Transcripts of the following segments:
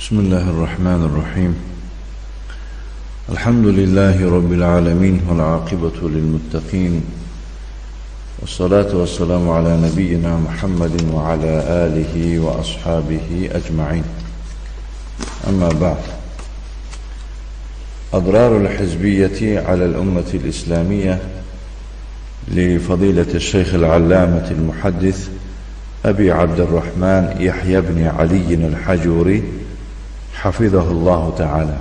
بسم الله الرحمن الرحيم. الحمد لله رب العالمين والعاقبة للمتقين، والصلاة والسلام على نبينا محمد وعلى آله وأصحابه أجمعين. أما بعد، أضرار الحزبية على الأمة الإسلامية لفضيلة الشيخ العلامة المحدث أبي عبد الرحمن يحيى بن علي الحجوري حفظه الله تعالى.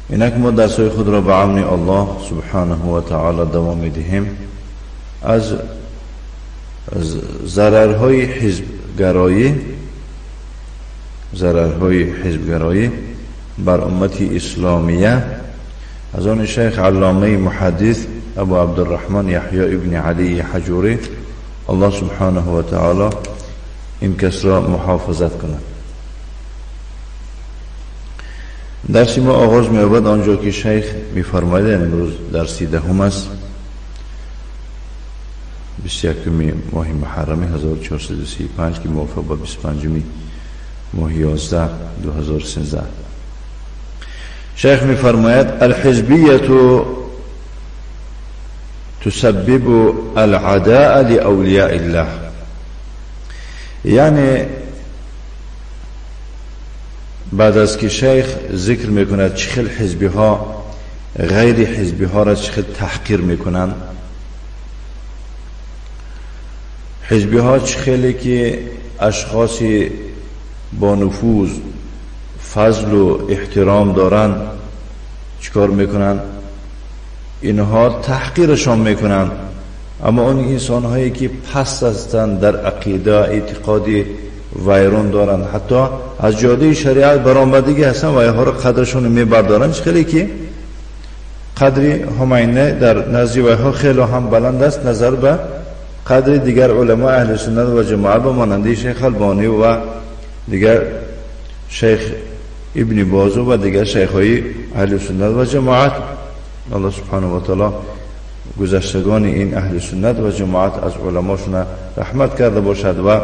اینک ما درسای خود را به عون الله سبحانه و تعالی دوام میدهیم. از ضررهای حزبگرایی بر امت اسلامیه از آن شیخ علامه محدث ابو عبدالرحمن یحیی ابن علی حجوری الله سبحانه و تعالی این کس را محافظت کند. درسی ما آغاز می‌یابد آنجا که شیخ می‌فرماید، امروز درسی دهم است، 21 ماه محرم 1435 که موافق با 25 ماه 11 2013. شیخ می‌فرماید الحزبیه تسبب العداء لاولیاء الله. یعنی بعد از که شیخ ذکر میکند چخیل حزبی ها غیر حزبی ها را چخیل تحقیر میکنند، حزبی ها چخیلی که اشخاصی با نفوذ فضل و احترام دارند چکار میکنند؟ اینها تحقیرشان میکنند. اما اون انسان هایی که پست هستند در عقیده اعتقادی ویرون دارند، حتی از جاده شریعت برآمدگی هستند و اینها را قدرشون میبردارند، خیلی که قدر همینه در نزد ویها خیلی هم بلند است نظر به قدر دیگر علماء اهل سنت و جماعت و ماننده شیخ البانی و دیگر شیخ ابن باز و دیگر شیخ‌های اهل سنت و جماعت. الله سبحانه و تعالی گذشتگان این اهل سنت و جماعت از علماشون رحمت کرده باشد و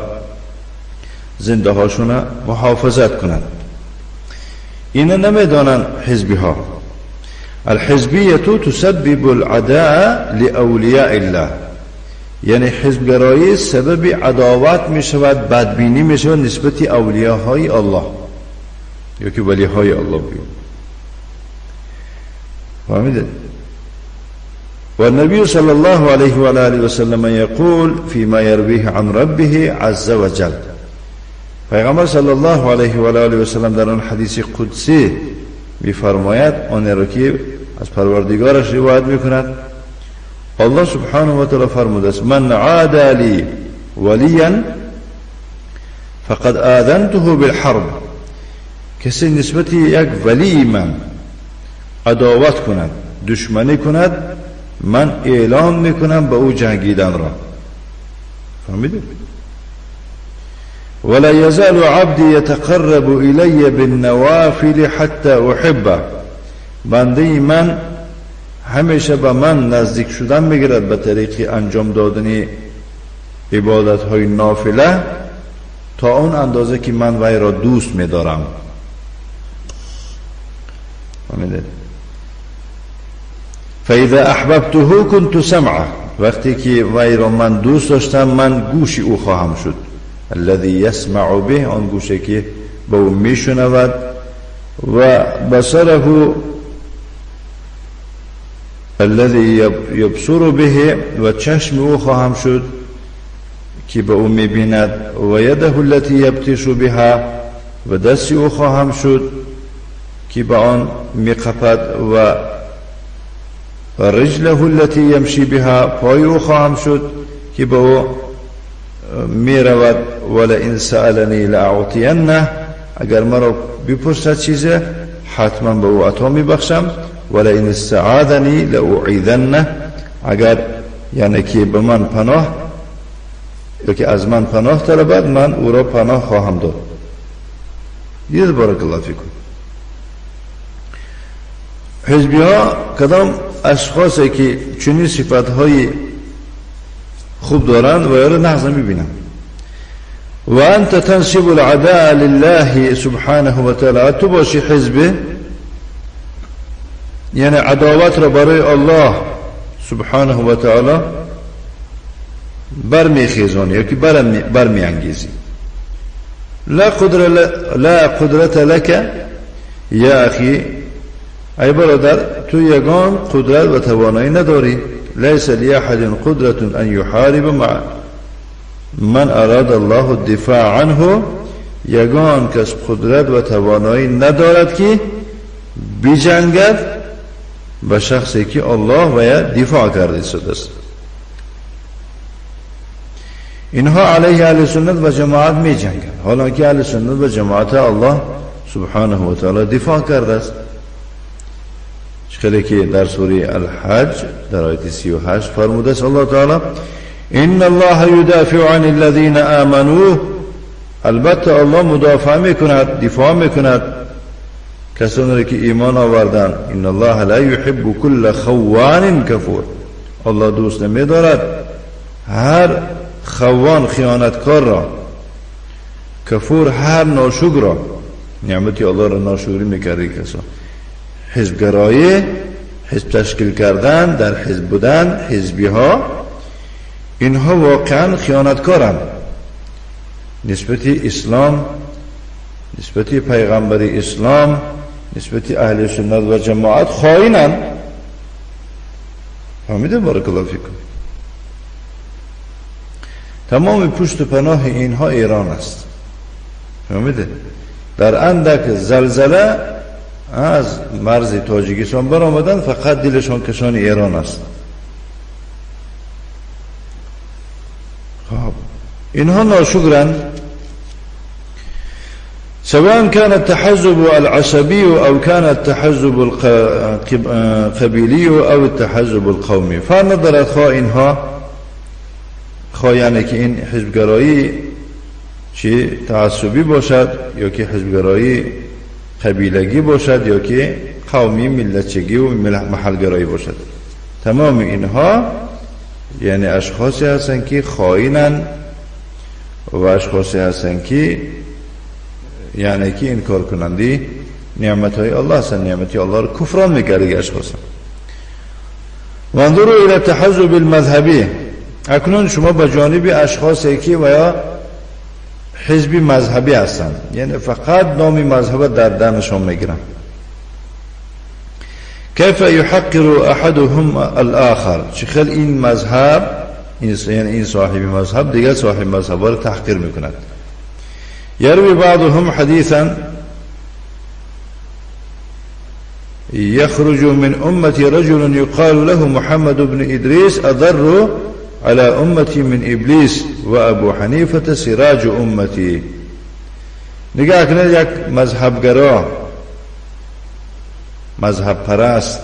زنده هاشون محافظت کنند. اینا نمیدانند حزبی ها. الحزبیه تسبب العداء لاولیاء الله، یعنی حزبگرایی سبب عداوت می شود، بدبینی می شود نسبت اولیاءهای الله یا که ولیهای الله بیون. فهمیدید؟ والنبي صلى الله عليه وآله وسلم يقول فيما يرويه عن ربه عز وجل. پیغمبر صلی الله علیه و آله و سلم در آن حدیث قدسی می‌فرماید، آن را که از پروردگارش روایت می‌کند، الله سبحانه و تعالی فرموده است: من عادى لي وليا فقد آذنته بالحرب. کسی نسبت یک ولی من عداوت کند، دشمنی کند، من اعلان میکنم به او جنگیدن را. فهمیدید؟ ولا يزال عبدي يتقرب الي بالنوافل حتى احبه. بنده من همیشه به من نزدیک شدن میگیرد به طریق انجام دادن عبادت های نافله تا اون اندازه که من وی را دوست میدارم. فهمیدید؟ فاذا احببته كنت سمعه. وقتی که وی را من دوست داشتم، من گوش او خواهم شد. الذي يسمع به، آن گوشه که با او میشنود. و بصره الذي يبصر به، و چشم او خواهم شد که با او میبیند. و یده التي یبطش بها، و دست او خواهم شد که با آن میقپد. و رجله التي يمشي بها، پای او خواهم شد که با او میرود. ولئن سألني لأعطینه، اگر مرا بپرسد چیزه حتما به او عطا میبخشم. ولئن استعاذني لأعيذنه، اگر یعنی که به من پناه یا که از من پناه طلبد، من او را پناه خواهم داد. دید بارک الله فیکم. حزبی ها کدام اشخاصی که چنین صفات های خوب دارند و یا را نقض میبینند. و انت تنسب العداء لله سبحانه و تعالی، تو باشی حزب، یعنی عداوت را برای الله سبحانه و تعالی برمیخیزانی یا که برمیانگیزی. لا قدرت لك یا اخی، ای برادر تو یگان قدرت و توانایی نداری. لیس لاحد قدرة ان یحارب مع من اراد الله الدفاع عنه، یگان کس قدرت و توانایی ندارد که بجنگد با شخصی که الله و یا دفاع کرده شده است. اینها علیه اهل سنت و جماعت می جنگند، حالا که اهل سنت و جماعت الله سبحانه و تعالی دفاع کرده است. خیلی که در سوره الحج در آیت 38 فرموده است الله تعالی ان الله یدافع عن الذین آمنوا، البته الله مدافع میکند، دفاع میکند کسانی که ایمان آوردن. ان الله لا يحب كل خوان کفور، الله دوست نمیدارد هر خوان خیانتکار را، کفور هر ناشکر را، نعمتی الله را ناشکری میکرده. کسا حزبگرایی، حزب تشکیل کردن، در حزب بودن، حزبی ها، اینها واقعا خیانتکارند نسبت اسلام، نسبت پیغمبر اسلام، نسبت اهل سنت و جماعت خائنند. فهمیده؟ بارک الله فیکم. تمام پشت و پناه اینها ایران است. فهمیده؟ در اندک زلزله از مرز تاجیکستان برآمدن، فقط دلشان کشان ایران است. خب اینها ناشکرند، سواء كان التحزب العصبي او كان التحزب القبيلي او التحزب القومي. فرق ندارد خواه اینها، خواه یعنی که این حزبگرایی چی تعصبی باشد یا که حزبگرایی قبیلگی باشد یا که قومی ملتچگی و محلگرایی باشد، تمام اینها یعنی اشخاصی هستند که خائنند و اشخاصی هستند که یعنی که انکار کننده نعمتهای الله هستند، نعمتی الله را کفران میکرده اشخاص. وانظروا الى التحزب المذهبی، اکنون شما به جانب اشخاصی که و یا حزبی مذهبی هستند، یعنی فقط نام مذهب در دهنشان میگیرن. کیف یحقر احدهم الاخر، چخیل این مذهب، یعنی این صاحب مذهب دیگر صاحب مذهب را تحقیر میکند. یروی بعضهم حدیثا یخرج من امتی رجل یقال له محمد بن ادریس اضر على امتی من ابلیس و ابو حنیفه سراج امتی. نگاه کنید، یک مذهبگرا، مذهب پرست،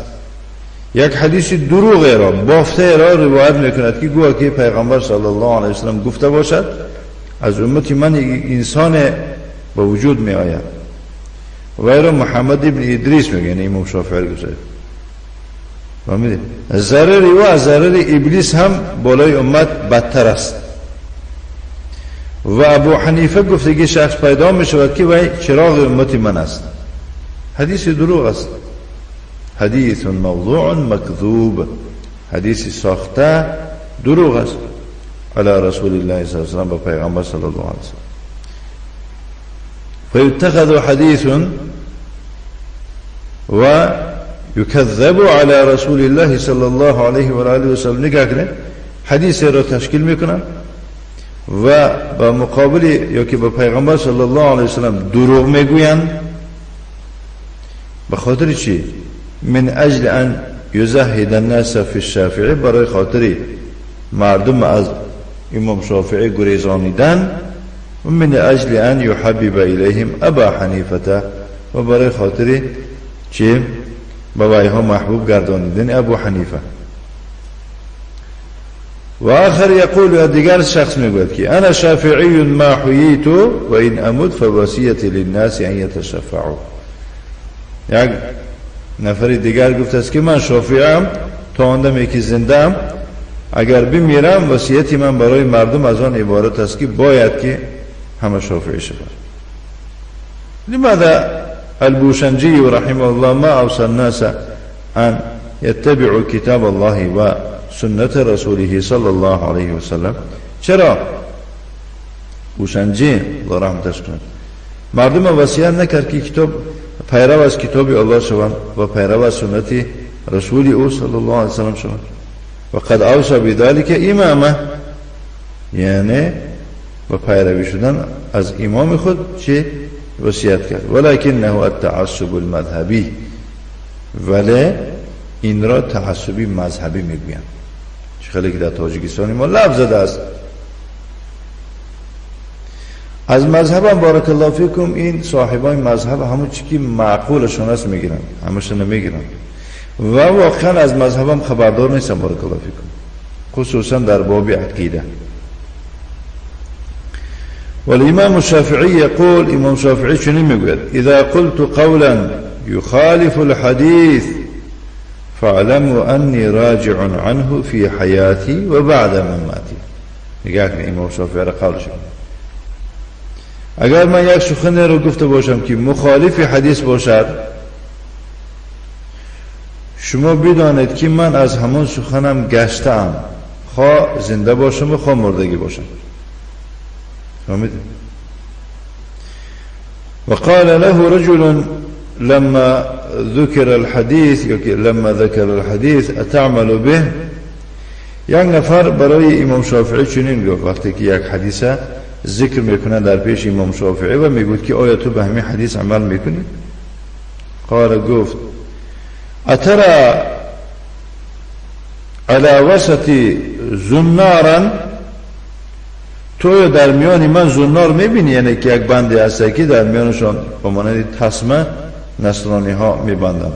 یک حدیث دروغ را، بافته را روایت میکند که گویا که پیغمبر صلی الله علیه وسلم گفته باشد از امتی من انسان به وجود می آید و را محمد ابن ادریس میگه، یعنی امام شافعی گفته. فهمیدید؟ ضرری و از ضرر ابلیس هم بالای امت بدتر است. و ابو حنیفه گفته که شخص پیدا می شود که وی چراغ امتی من است. حدیث دروغ است، حدیث موضوع مکذوب، حدیث ساخته دروغ است علی رسول الله صلی الله علیه وسلم، با پیغمبر صلی الله علیه وسلم. فیتخذ حدیث و یکذب علی رسول الله صلی الله علیه و آله وسلم. نگاه کنید، حدیث را تشکیل میکنن و با مقابل یا که با پیغمبر صلی الله علیه وسلم دروغ میگویند. به خاطر چی؟ من اجل ان یزهد الناس فی الشافعی، برای خاطر مردم از امام شافعی گریزانیدن. و من اجل ان یحبب الیهم ابا حنیفه، و برای خاطر چی؟ با ویها محبوب گردانیدن ابو حنیفه. و آخر یقول، دیگر شخص میگوید که انا شافعی ما حییت و این اموت فوصیتی للناس ان یتشفعوا. یک نفر دیگر گفته است که من شافعیم تا آندمی که زندم، اگر بمیرم وصیتی من برای مردم از آن عبارت است که باید که همه شافعی شدن. لماذا البوشنجي رحمه الله ما أوصى الناس أن يتبعوا كتاب الله وسنة رسوله صلى الله عليه وسلم؟ چرا بوشنجی الله رحمتش کنه مردم وصیت نکرد که کتاب پیرو از کتاب الله شوند و پیرو از سنت رسول او صلی الله علیه وسلم شوند؟ و قد اوصى بذلك امامه، یعنی با پیروی شدن از امام خود چه وصیت کرد. ولکنه التعصب المذهبی، ولی این را تعصبی مذهبی میگویند. خیلی که در تاجیکستان ما لفظ زده است. از مذهب هم بارک الله فیکم این صاحبای مذهب همون چی که معقولشون است میگیرن، همش نمیگیرن و واقعا از مذهب هم خبردار نیستن بارک الله فیکم، خصوصا در باب عقیده. والامام الشافعي يقول، امام شافعی چنین میگوید: اذا قلت قولا يخالف الحديث فاعلموا اني راجع عنه في حياتي وبعد مماتي. میگه که امام شافعی را قولش اگر من یک سخنی رو گفته باشم که مخالف حدیث باشد، شما بدانید که من از همون سخنم گشتم، خواه زنده باشم و خواه مردگی باشم. فهمیدید؟ وقال له رجل لما ذكر الحديث، لما ذكر الحديث اتعمل به. یک نفر برای امام شافعی چنین گفت وقتی که یک حدیثه ذکر میکنه در پیش امام شافعی و میگوید که آیا تو به همین حدیث عمل میکنی؟ قال گفت: اترى على وسط زنارا، تو در میان من زنار میبینی؟ یعنی که یک بنده هسته که در میانشان با مانند تسمه نصرانی ها میبندن.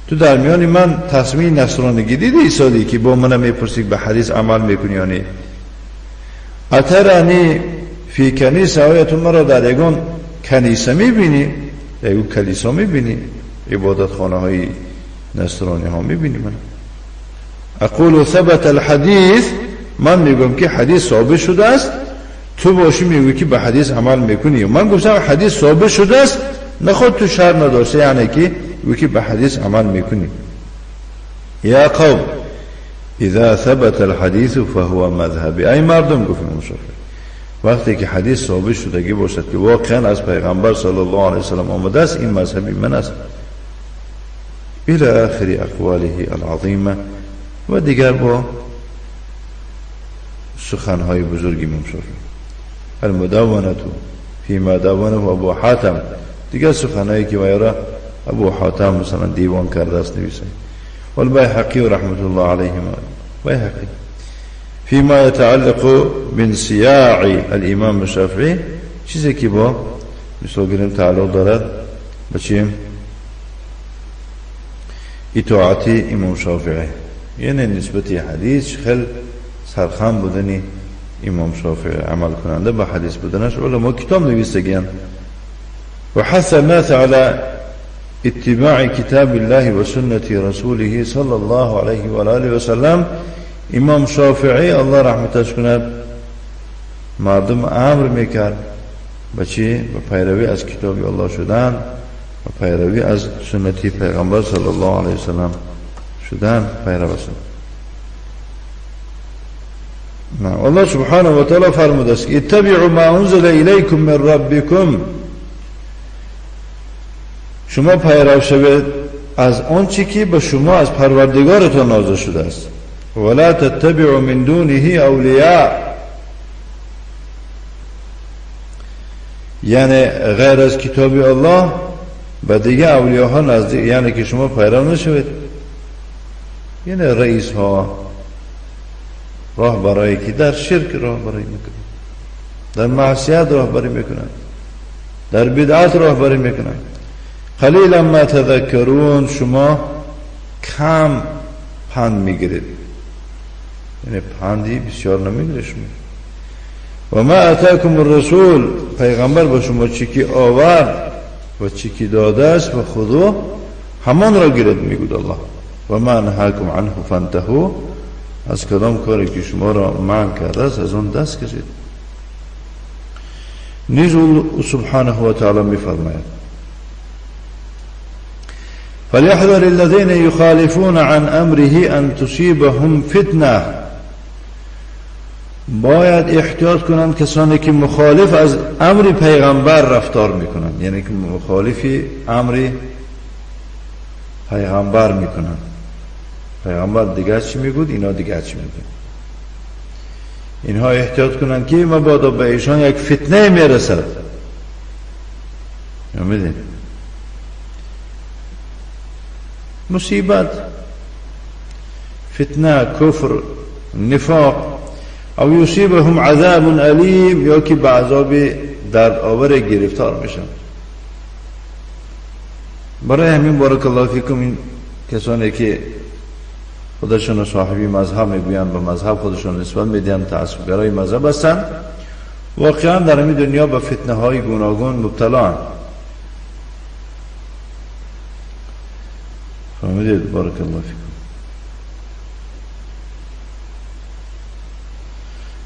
تو در میان من تسمه نصرانیگی دیدی سالی که با من میپرسی به حدیث عمل میکنی یا نه؟ اترانی فی کنیسه، آیا تو مرا در یگان کنیسه میبینی؟ یگان کلیسا میبینی؟ عبادت خانه های نصرانی ها میبینی؟ من اقول ثبت الحدیث، من میگم که حدیث ثابت شده است، تو باشی میگوی که به حدیث عمل میکنی. من گفتم حدیث ثابت شده است، نخود تو شر نداشته، یعنی که میگوی که به حدیث عمل میکنی. یا قوم اذا ثبت الحدیث فهو مذهبی. ای مردم، گفتم مشافر، وقتی که حدیث ثابت شدگی باشد که واقعا از پیغمبر صلی الله علیه وسلم آمده است، این مذهبی من است. الى آخر اقواله العظیمه. و دیگر با سخنهای بزرگی مشافر. المدونة فيما دونه ابو حاتم، دیگر سخنهایی که ویرا ابو حاتم مثلا دیوان کرده است نویسه. والبيهقي رحمة الله عليهما، بيهقي فيما يتعلق بانصياع الامام الشافعي، چیزی که با مثلا گریم تعلق دارد با چیم؟ اطاعت امام شافعی، یعنی نسبتی حدیث خیلی سرخم بودنی امام شافعی، عمل کننده به حدیث بودنش. علما کتاب نویسگیان و حث الناس على اتباع کتاب الله و سنت رسوله صلی الله علیه و آله و سلم. امام شافعی الله رحمتش کند مردم امر میکرد به چی؟ به پیروی از کتاب الله شدن و پیروی از سنت پیغمبر صلی الله علیه و سلم شدن، پیرو شدن. الله سبحانه و تعالی فرموده است که اتبعوا ما انزل الیکم من ربکم، شما پیرو شوید از آن چی که به شما از پروردگارتان نازل شده است. ولا تتبعوا من دونه اولیاء، یعنی غیر از کتاب الله به دیگه اولیاء نزدیک، یعنی که شما پیرو نشوید. یعنی رئیس ها، راهبرایی که در شرک راهبری میکنند، در معصیت راهبری میکنند، در بدعت راهبری میکنند. قلیلا ما تذکرون، شما کم پند میگیرید، یعنی پندی بسیار نمیگیرید شما. و ما اتاکم الرسول، پیغمبر با شما چی که آورد و چی که داده است و خودو همان را گیرید میگوید الله. و ما نهاکم عنه فانتهوا، از کدام کاری که شما را منع کرده است از اون دست کشید. نیز او سبحانه و تعالی میفرماید فليحذر الذين يخالفون عن امره ان تصيبهم فتنه. باید احتیاط کنند کسانی که مخالف از امر پیغمبر رفتار میکنند، یعنی که مخالفی امر پیغمبر میکنند. پیغمبر دیگه چی میگود، اینا دیگه چی میگود. اینها احتیاط کنند که مبادا به ایشان یک فتنه میرسد. میدین مصیبت، فتنه، کفر، نفاق، او یصیبهم عذاب علیم، یا که به عذاب درد آور گرفتار میشن. برای همین بارک الله فیکم این کسانی که خودشون صاحبی مذهب میگویند، به مذهب خودشون نسبت میدن، تعصبگرای مذهب هستند، واقعا در این دنیا به فتنه های گوناگون مبتلا اند. فهمیدید؟ بارک الله فیکم.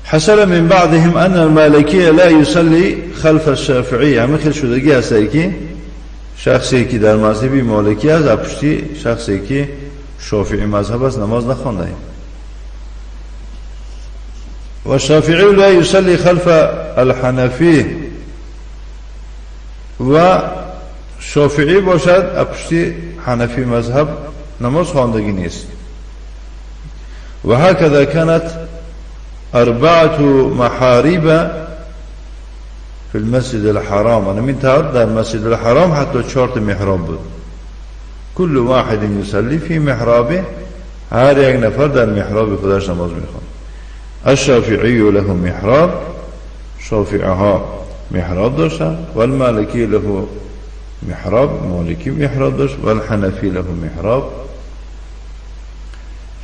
حصل من بعضهم ان المالکیه لا یصلی خلف الشافعی. همه خیلی شدگی هسته که شخصی که در مذهبی مالکی است پشتی شخصی که شافعی مذهب است نماز نخوانده. و شافعی لا یصلی خلف الحنفی، و شافعی باشد پشتی حنفی مذهب نماز خواندگی نیست. و هكذا كانت 4 محارب في المسجد الحرام. أنا من تعرض در مسجد الحرام حتى 4 محراب بود. كل واحد يصلي في محرابه. هر یک نفر در محراب خودش نماز میخوان. الشافعي له محراب، شافعها محراب داشتن، والمالكي له محراب، مالكي محراب داشت، والحنفي له محراب،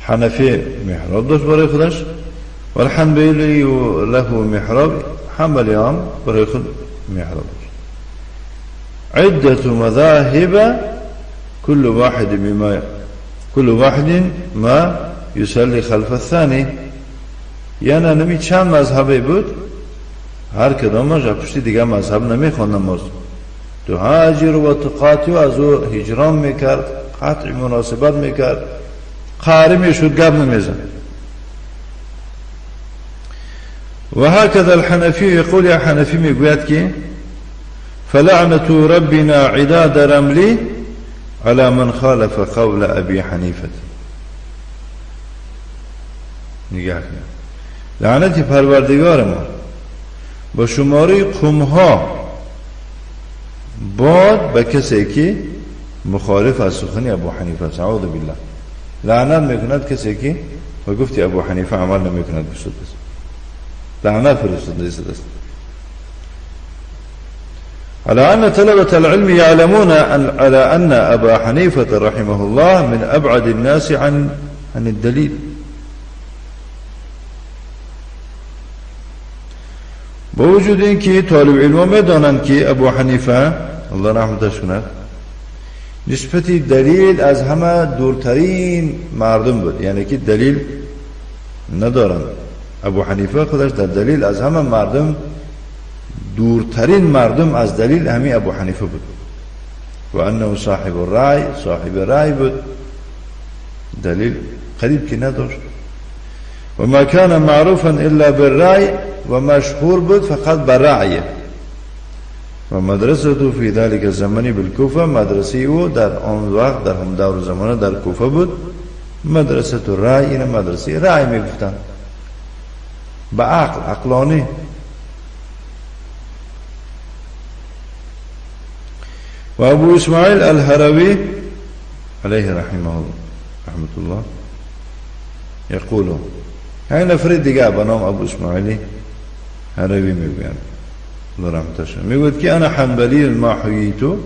حنفي محراب داشت برای خودش، والحنبلي له محراب، حنبلی هم برای خود محراب داشت. عدة مذاهب كل واحد ما يصلي خلف الثاني. یعنی نمی چند مذهبی بود، هر کدامش پشتی دیگه مذهب نمیخوان نماز. تهاجر و تقاطع، از او هجران میکرد، قطع مناسبت میکرد، قاری میشد، گپ نمیزن. و هكذا الحنفی يقول، یا حنفی میگوید که فلعنة ربنا عداد رملی على من خالف قول ابي حنیفه. نگاه کن، لعنت پروردگار ما با شماره قومها باد به کسی که مخالف از سخن ابو حنیفه است. اعوذ بالله. لعنت میکند کسی که و گفتی ابو حنیفه عمل نمیکند بسود است. لعنت فرستنده است. على أن طلبة العلم يعلمون على أن أبا حنيفة رحمه الله من أبعد الناس عن الدليل. با وجود این که طالب علم میدانند که ابو حنیفه الله رحمتش کند نسبتی دلیل از همه دورترین مردم بود، یعنی که دلیل ندارند. ابو حنیفه خودش در دلیل از همه مردم دورترین مردم از دلیل همین ابو حنیفه بود. و انه صاحب الرأی، صاحب رأی بود، دلیل قریب که نداشت. و ما كان معروفا الا بالرأی، و مشهور بود فقط برأی. و مدرسته فی ذلك الزمان بالکوفه، مدرسه او در آن وقت در هم دور زمانه در کوفه بود. مدرسه رأی، این مدرسه رأی میگفتن، با عقل، عقلانی. و ابو اسماعیل الهروی علیه رحمه الله یقول، این نفر دیگه به نام ابو اسماعیل هروی میگویند الله رحمتش، میگوید که انا حنبلی ما حییتو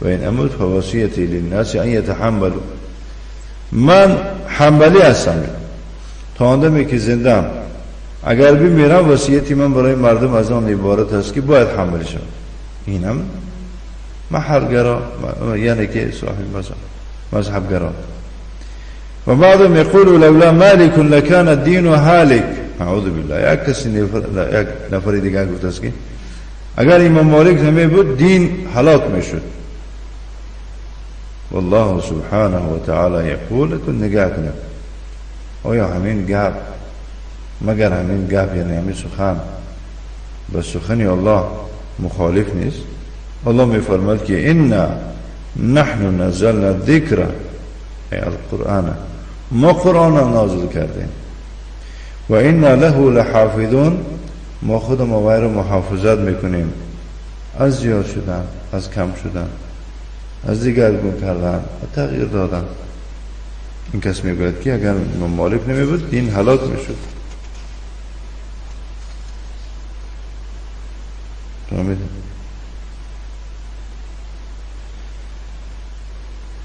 و این اموت فوصیتی للناس ان یتحملوا. من حنبلی هستم تا اندمی که زندم، اگر بمیرم وصیتی من برای مردم از آن عبارت است که باید حنبلی شوند. اینم محلگرا، یعنی که صاحب مذهبگرا. و بعضهم یقول لولا مالک لکان الدین هالک. اعوذ بالله. یک کسی یک نفری دیگه گفت است که اگر امام مالک نمی بود دین هلاک میشد. والله سبحانه و تعالی یقول تو نگاه کنید آیا همین گپ مگر همین گپ یعنی همین سخن با سخن الله مخالف نیست؟ الله می فرماید که انا نحن نزلنا الذکر ای القرآن ما قرآن نازل کردیم و انا له لحافظون ما خودم و وی رو محافظت میکنیم از زیاد شدن، از کم شدن، از دیگرگون کردن و تغییر دادن. این کس میگوید که اگر امام مالک نمی بود دین هلاک میشد.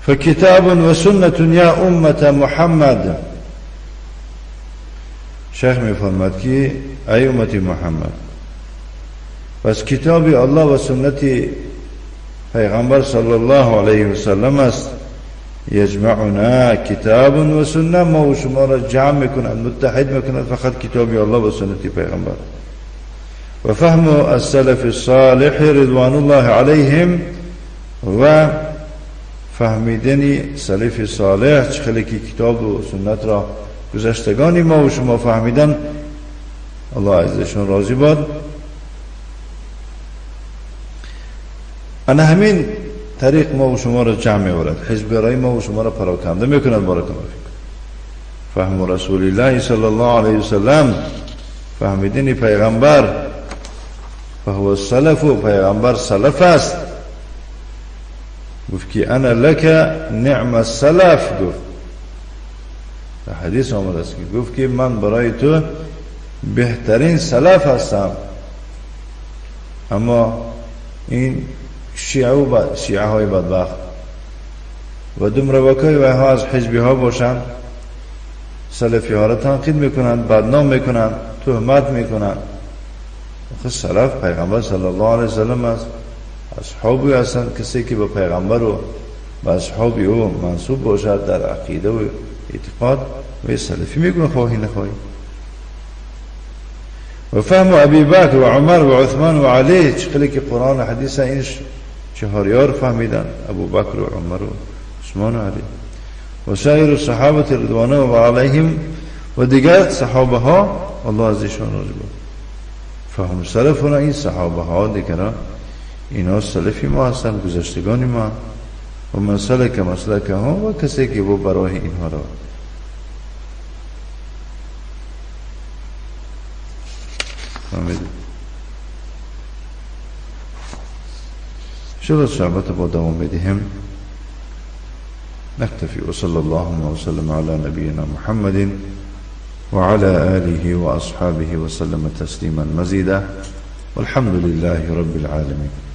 فکتاب و سنت یا امت محمد. شیخ می فرماد که ای امت محمد پس کتاب الله و سنت پیغمبر صلی الله علیه و سلم است. یجمعنا کتاب و سنت ما و شما را جمع میکنند، متحد میکنند فقط کتاب الله و سنت پیغمبر. و فهم السلف الصالح رضوان الله علیهم و فهمیدنی سلف صالح چه خیلی کتاب و سنت را گذشتگانی ما و شما فهمیدن، الله عزشون راضی باد. انا همین طریق ما و شما را جمع می‌آورد، حزبگرایی ما و شما را پراکنده میکند. بارک الله فیکم. فهم رسول الله صلی الله علیه وسلم فهمیدنی پیغمبر، فهو السلف و پیغمبر سلف است. گفت که انا لک نعم السلف، گفت در حدیث آمده است که گفت که من برای تو بهترین سلف هستم. اما این شیعه های بدبخت و دمروکای و ها از حزبی ها باشند، سلفی ها را تنقید میکنند، بدنام میکنند، تهمت میکنند. خود سلف پیغمبر صلی الله علیه وسلم است، اصحابی هستند. کسی که به پیغمبر و به اصحابی او منصوب باشد در عقیده و اعتقاد و سلفی میگن خواهی نخواهی. و فهم ابی بکر و عمر و عثمان و علی، چقدر که قرآن و حدیث این چهاریار فهمیدن، ابو بکر و عمر و عثمان و علی و سایر صحابه رضوان الله علیهم و دیگر صحابه ها الله ازشان راضی باد. فهم سلفنا این صحابه ها دیگران اینا سلفی ما هستند، گذشتگانی ما. و من سلک مسلک ها و کسی که وہ برای اینها را شد صحبت با دوام بدهم. نكتفي وصلى الله وسلم على نبينا محمد وعلى آله وأصحابه وسلم تسليما مزيدا والحمد لله رب العالمين.